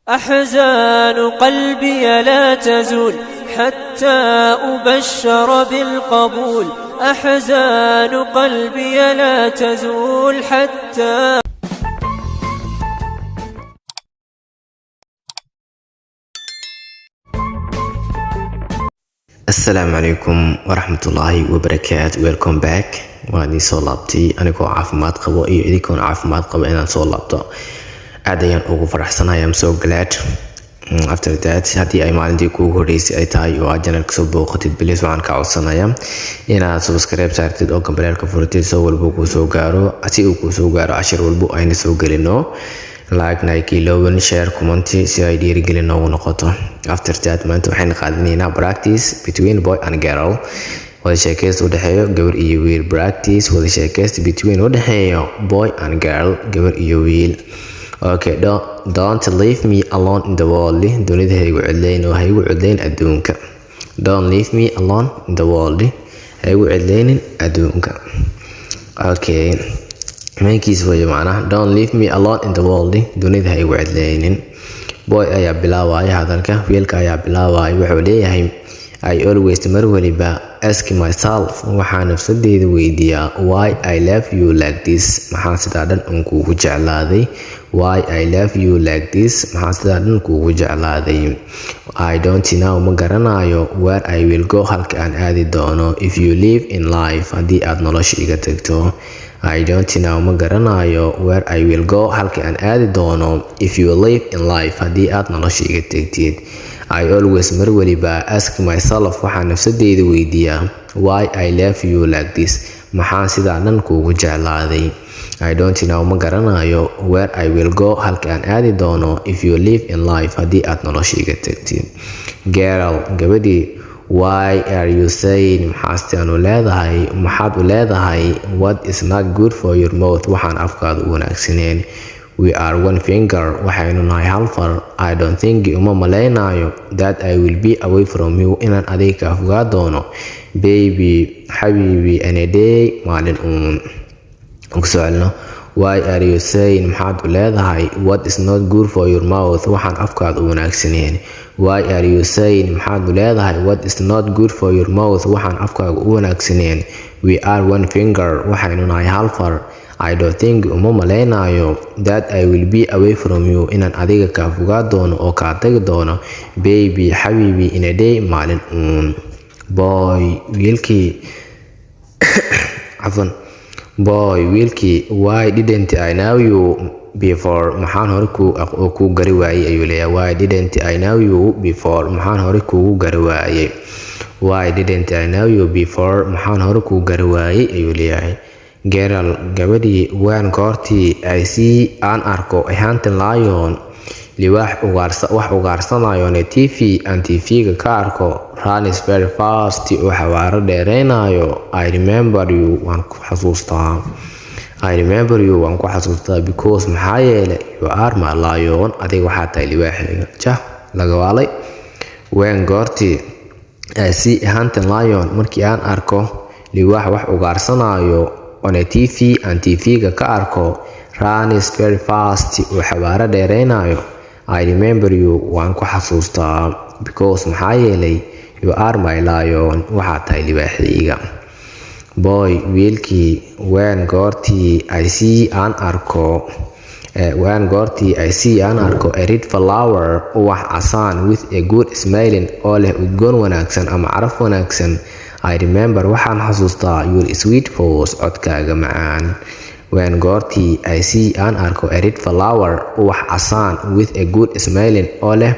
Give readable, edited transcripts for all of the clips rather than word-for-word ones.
أحزان قلبي لا تزول حتى أبشر بالقبول. أحزان قلبي لا تزول حتى السلام عليكم ورحمة الله وبركاته. welcome back. وأني صلابتي أنا كو عافمات قبو إيدي كون عافمات قبو إنا صلابتا أديان أوغو فرحسنا. I am so glad after that هدي أي مالنتي كو هوريسي أي تاي وعجانا كسوبو خطيب بليس وعن كاوصنا إنا سبسكرايب سارتد أو كمبلير كفورتي سو والبو كو سو غارو أتي أو كو سو غارو عشر والبو أين سو غلينو like نايكي لوغن share كومنتي سي أي ديري غلينو ونقطو. after that maanta waxaan qaadanaynaa practice between boy and girl. wada sheekaysta u dhaxeeyo gabar iyo wiil. practice wada sheekaysta between u dhaxeeyo boy and girl, gabar iyo wiil. okay, don't leave me alone in the world. dunida ha igu cidlayn oo ha igu cidlayn adduunka. don't leave me alone in the world, ha igu cidlaynin adduunka. okay, meankiis way macnaha don't leave me alone in the world, dunida ha igu cidlaynin. boy ayaa bilaabaya hadalka, wiilka ayaa bilaabaya. wuxuu leeyahay I always mar waliba ask myself, waxaan nafsadeyda weydiiyaa why I love you like this, maxaan sidaa dhan un kuugu jeclaaday. why I love you like this, maxaan sidaa dhan kuugu jeclaaday. I don't know, ma garanayo where I will go, halka aan aadi doono if you live in life, haddii aad nolosha iga tagto. I don't know, ma garanayo where I will go, halka aan aadi doono if you live in life, haddii aad nolosha iga tagtid. I always mar waliba ask myself, waxaan nafsadeyda weydiiyaa why I love you like this, maxaan sidaa dhan kuugu jeclaaday. I don't know, ma garanayo where I will go, halka aan aadi doono if you live in life, haddii aad nolosha iga tagtid. girl, gabadhii, why are you saying, maxaad u leedahay what is not good for your mouth, waxaan afkaada u wanaagsaneen. we are one finger, waxaynu nahay hal far. I don't think, uma malaynayo that I will be away from you, inaan adiga ka fogaa doono baby xabiibi any day, maalin uun. ogsocelno why are you saying, maxaad u leedahay what is not good for your mouth, waxaan afkaada u wanaagsaneen. why are you saying, maxaad u leedahay what is not good for your mouth, waxaan afkaaga u wanaagsaneen. we are one finger, waxaynu nahay hal far. I don't think, uma malaynayo that I will be away from you, inaan adiga ka fogaa doono oo kaa tagi doono baby xabiibi in a day, maalin uun. boy, wiilkii why didn't I know you before, maxaan hore kuu gari waayey ayuu leeyahay. why didn't I know you before, maxaan hore kuugu gari waayey. why didn't I know you before, maxaan hore kuu gari waayey ayuu leeyahay. girl, gabadhii, waan goortii I see, aan arko a hunting lion, liwaax wax ugaarsanayoone tv aan tv-ga ka arko runs very fast, oo xawaaro dheereynayo. I remember you, waan ku xasuustaa because, maxaa yeelay you are my lion, adiga waxaa tahay liwaaxeyga. jah laga waalay. waan goortii I see a hunting lion, markii aan arko liwaax wax ugaarsanayo on a tv aan tv-ga ka arko runs very fast, oo xawaaro dheereynayo. I remember you, waan ku xasuustaa because, maxaa yeelay you are my lion, waxaa tahay libaaxeyga. boy, wiilkii, waan goortii I see, aan arko a red flower, ubax casaan with a good smelling, oo leh udgoon wanaagsan ama caraf wanaagsan. I remember, waxaan xasuustaa your sweet voice, codkaaga macaan. waan goortii I see, aan arko a red flower, ubax casaan with a good smelling, oo leh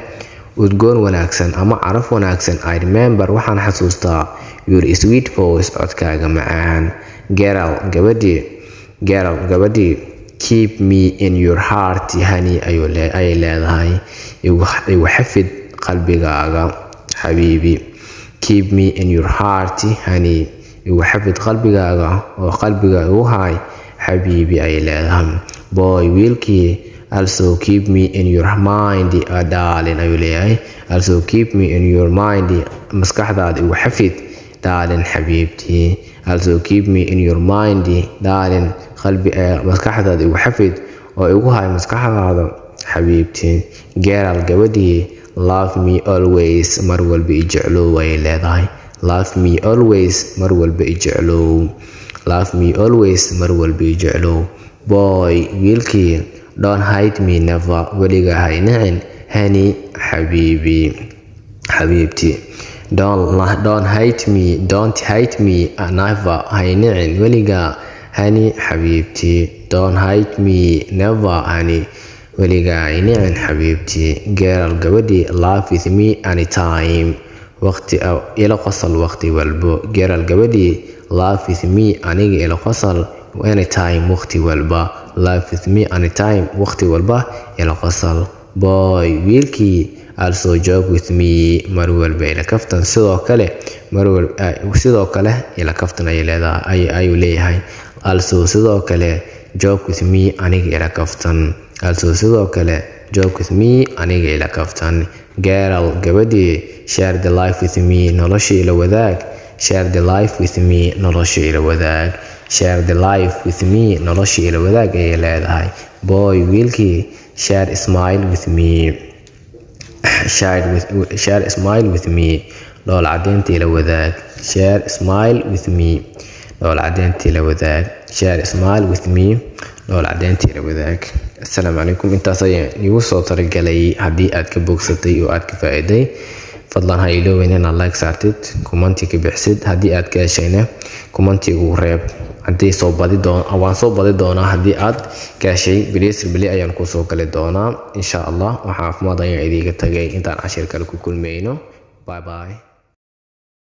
udgoon wanaagsan ama caraf wanaagsan. I remember, waxaan xasuustaa your sweet voice, codkaaga macaan. girl, gabadhii, keep me in your heart honey, ayay leedahay. igu xafid qalbigaaga xabiibi. keep me in your heart honey, igu xafid qalbigaaga oo qalbiga igu hay xabiibi ayay leedahay. boy, wiilkii, also keep me in your mind darling, ayuu leeyahay. also keep me in your mind, maskaxdaada igu xafid darling xabiibtii. also keep me in your mind darling, maskaxdaada igu xafid oo igu hay maskaxdaada xabiibtii girl gabadhii love me always mar walba i jeclow way leedahay love me always mar walba i jeclow love me always mar walba i jeclow boy wiilkii don't hate me never weliga haynicin honey xabiibtii don't hate me never haynicin weliga honey xabiibtii don't hate me never honey weliga haynicin xabiibtii girl gabadhii laugh with me anytime waqti ila qosol waqti walbo girl gabadhii laugh with me aniga ila qosol anytime waqti walba laugh with me anytime waqti walba ila qosol boy wiilkii also joke with me mar walba ila kaftan sidoo kale ila kaftan ay leedahay ayuu leeyahay also sidoo kale joke with me aniga ila kaftan also sidoo kale joke with me aniga ila kaftan girl gabadhii share the life with me nolosha ila wadaag share the life with me nolosha ila wadaag share the life with me nolosha ila wadaag ay leedahay boy wiilkii share smile with me share smile with me dhool cadeynta ila wadaag share smile with me dhool cadeynta ila wadaag share smile with me dhool cadeynta ila wadaag assalaamu calaykum intaas ayaan igu soo talagalay haddii aad ka bogsatay oo aad ka faa'iiday fadlan ha iloobin inaad like saartid commenti ka bixsid haddii aad ka heshayna commenti ugu reeb haddii waan soo badi doonaa haddii aad ka heshay bili ayaan ku soo gali doonaa insha allah waxaa caafimaad ayaan idiga tagay intaan cashir kale ku kulmayno bye bye